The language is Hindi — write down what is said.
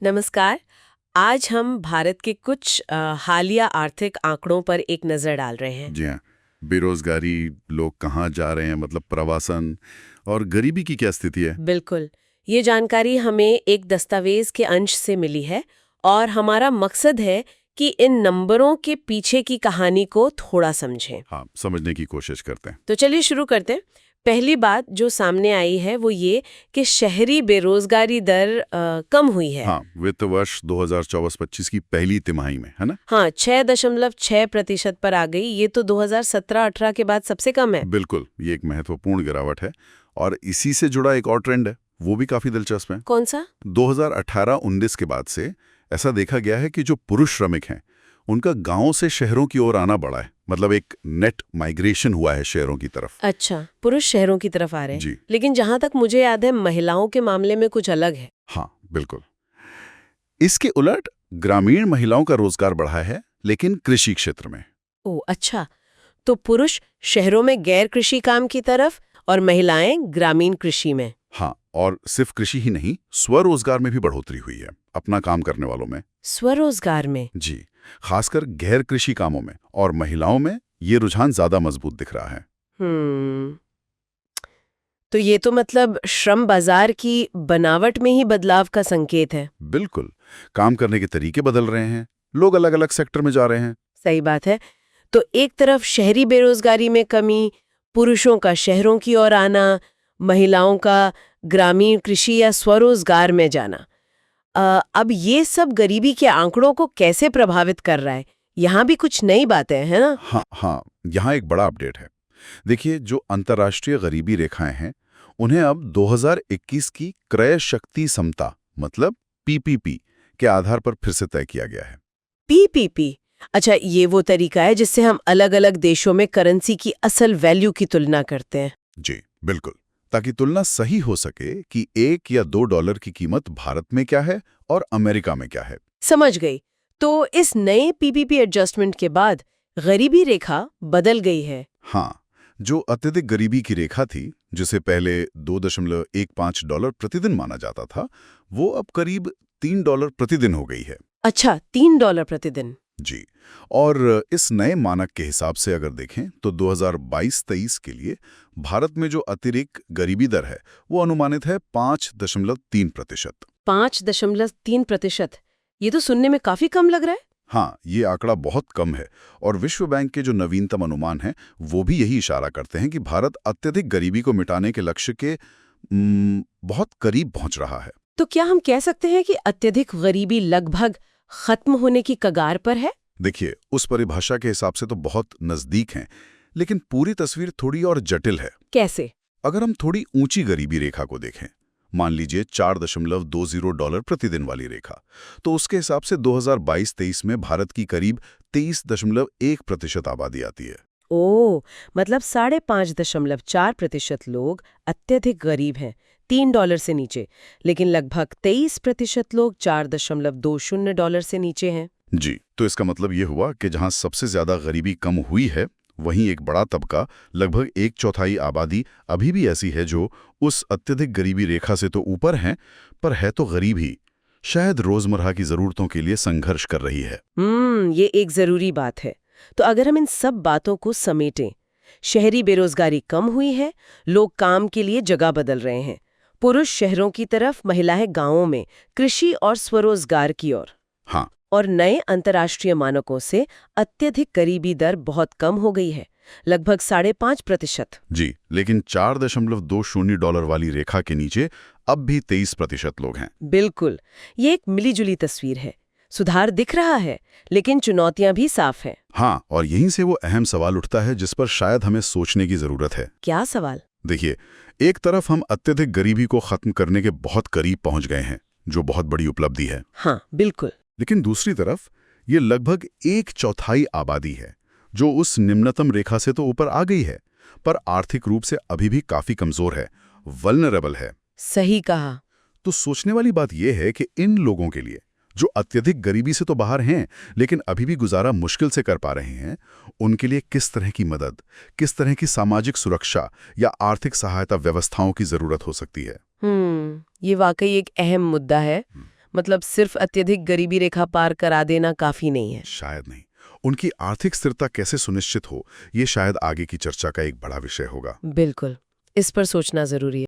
नमस्कार। आज हम भारत के कुछ हालिया आर्थिक आंकड़ों पर एक नज़र डाल रहे हैं। जी हाँ। बेरोजगारी, लोग कहाँ जा रहे हैं, मतलब प्रवासन और गरीबी की क्या स्थिति है। बिल्कुल। ये जानकारी हमें एक दस्तावेज के अंश से मिली है और हमारा मकसद है कि इन नंबरों के पीछे की कहानी को थोड़ा समझें। हाँ, समझने की कोशिश करते हैं। तो चलिए शुरू करते हैं। पहली बात जो सामने आई है वो ये कि शहरी बेरोजगारी दर कम हुई है। हाँ, वित्त वर्ष 2024-25 की पहली तिमाही में, है ना। हाँ, 6.6% पर आ गई। ये तो 2017-18 के बाद सबसे कम है। बिल्कुल, ये एक महत्वपूर्ण गिरावट है और इसी से जुड़ा एक और ट्रेंड है, वो भी काफी दिलचस्प है। कौन सा? 2018-19 के बाद से ऐसा देखा गया है कि जो पुरुष श्रमिक हैं उनका गांवों से शहरों की ओर आना बढ़ा है। मतलब एक नेट माइग्रेशन हुआ है शहरों की तरफ। अच्छा, पुरुष शहरों की तरफ आ रहे हैं। जी लेकिन जहां तक मुझे याद है महिलाओं के मामले में कुछ अलग है। हाँ, बिल्कुल। इसके उलट ग्रामीण महिलाओं का रोजगार बढ़ा है, लेकिन कृषि क्षेत्र में। ओह अच्छा, तो पुरुष शहरों में गैर कृषि काम की तरफ और महिलाएं ग्रामीण कृषि में। हाँ, और सिर्फ कृषि ही नहीं, स्वरोजगार में भी बढ़ोतरी हुई है अपना काम करने वालों में। स्वरोजगार में? जी, खासकर गैर कृषि कामों में और महिलाओं में ये रुझान ज्यादा मजबूत दिख रहा है। हम्म, तो ये तो मतलब श्रम बाजार की बनावट में ही बदलाव का संकेत है। बिल्कुल, काम करने के तरीके बदल रहे हैं, लोग अलग अलग सेक्टर में जा रहे हैं। सही बात है। तो एक तरफ शहरी बेरोजगारी में कमी, पुरुषों का शहरों की ओर आना, महिलाओं का ग्रामीण कृषि या स्वरोजगार में जाना। अब ये सब गरीबी के आंकड़ों को कैसे प्रभावित कर रहा है? यहाँ भी कुछ नई बातें हैं ना? हाँ हाँ, यहाँ एक बड़ा अपडेट है। देखिए, जो अंतर्राष्ट्रीय गरीबी रेखाएं हैं उन्हें अब 2021 की क्रय शक्ति समता मतलब पीपीपी के आधार पर फिर से तय किया गया है। पीपीपी। अच्छा, ये वो तरीका है जिससे हम अलग-अलग देशों में करेंसी की असल वैल्यू की तुलना करते हैं। जी बिल्कुल, ताकि तुलना सही हो सके कि $1 या $2 की कीमत भारत में क्या है और अमेरिका में क्या है। समझ गई। तो इस नए पीपीपी एडजस्टमेंट के बाद गरीबी रेखा बदल गई है। हाँ, जो अत्यधिक गरीबी की रेखा थी, जिसे पहले $2.15 प्रतिदिन माना जाता था, वो अब करीब $3 प्रतिदिन हो गई है। अच्छा, $3 प्रतिदिन। जी, और इस नए मानक के हिसाब से अगर देखें तो 2022-23 के लिए भारत में जो अतिरिक्त गरीबी दर है वो अनुमानित है 5.3%। 5.3%। ये तो सुनने में काफी कम लग रहा है। हाँ, ये आंकड़ा बहुत कम है और विश्व बैंक के जो नवीनतम अनुमान हैं वो भी यही इशारा करते हैं कि भारत अत्यधिक गरीबी को मिटाने के लक्ष्य के बहुत करीब पहुंच रहा है। तो क्या हम कह सकते हैं कि अत्यधिक गरीबी लगभग खत्म होने की कगार पर है? देखिए, उस परिभाषा के हिसाब से तो बहुत नजदीक हैं, लेकिन पूरी तस्वीर थोड़ी और जटिल है। कैसे? अगर हम थोड़ी ऊंची गरीबी रेखा को देखें, मान लीजिए $4.20 प्रतिदिन वाली रेखा, तो उसके हिसाब से 2022-23 में भारत की करीब 23.1% आबादी आती है। ओह, मतलब 5.4% लोग अत्यधिक गरीब हैं, $3 से नीचे, लेकिन लगभग 23% लोग $4.20 से नीचे हैं। जी, तो इसका मतलब ये हुआ कि जहां सबसे ज्यादा गरीबी कम हुई है, वहीं एक बड़ा तबका, लगभग 1/4 आबादी अभी भी ऐसी है जो उस अत्यधिक गरीबी रेखा से तो ऊपर हैं, पर है तो गरीब ही, शायद रोजमर्रा की जरूरतों के लिए संघर्ष कर रही है। ये एक जरूरी बात है। तो अगर हम इन सब बातों को समेटें, शहरी बेरोजगारी कम हुई है, लोग काम के लिए जगह बदल रहे हैं, पुरुष शहरों की तरफ, महिलाएं गांवों में, कृषि और स्वरोजगार की ओर, हाँ, और नए अंतर्राष्ट्रीय मानकों से अत्यधिक गरीबी दर बहुत कम हो गई है, लगभग 5.5%। जी, लेकिन $4.20 वाली रेखा के नीचे अब भी 23% लोग हैं। बिल्कुल, ये एक मिलीजुली तस्वीर है। सुधार दिख रहा है, लेकिन चुनौतियां भी साफ हैं। हाँ, और यहीं से वो अहम सवाल उठता है जिस पर शायद हमें सोचने की जरूरत है। क्या सवाल? देखिए, एक तरफ हम अत्यधिक गरीबी को खत्म करने के बहुत करीब पहुंच गए हैं, जो बहुत बड़ी उपलब्धि है। हाँ, बिल्कुल। लेकिन दूसरी तरफ ये लगभग 1/4 आबादी है जो उस निम्नतम रेखा से तो ऊपर आ गई है, पर आर्थिक रूप से अभी भी काफी कमजोर है, वल्नरेबल है। सही कहा। तो सोचने वाली बात यह है कि इन लोगों के लिए जो अत्यधिक गरीबी से तो बाहर हैं लेकिन अभी भी गुजारा मुश्किल से कर पा रहे हैं, उनके लिए किस तरह की मदद, किस तरह की सामाजिक सुरक्षा या आर्थिक सहायता व्यवस्थाओं की जरूरत हो सकती है। ये वाकई एक अहम मुद्दा है। मतलब सिर्फ अत्यधिक गरीबी रेखा पार करा देना काफी नहीं है। शायद नहीं। उनकी आर्थिक स्थिरता कैसे सुनिश्चित हो, ये शायद आगे की चर्चा का एक बड़ा विषय होगा। बिल्कुल, इस पर सोचना जरूरी है।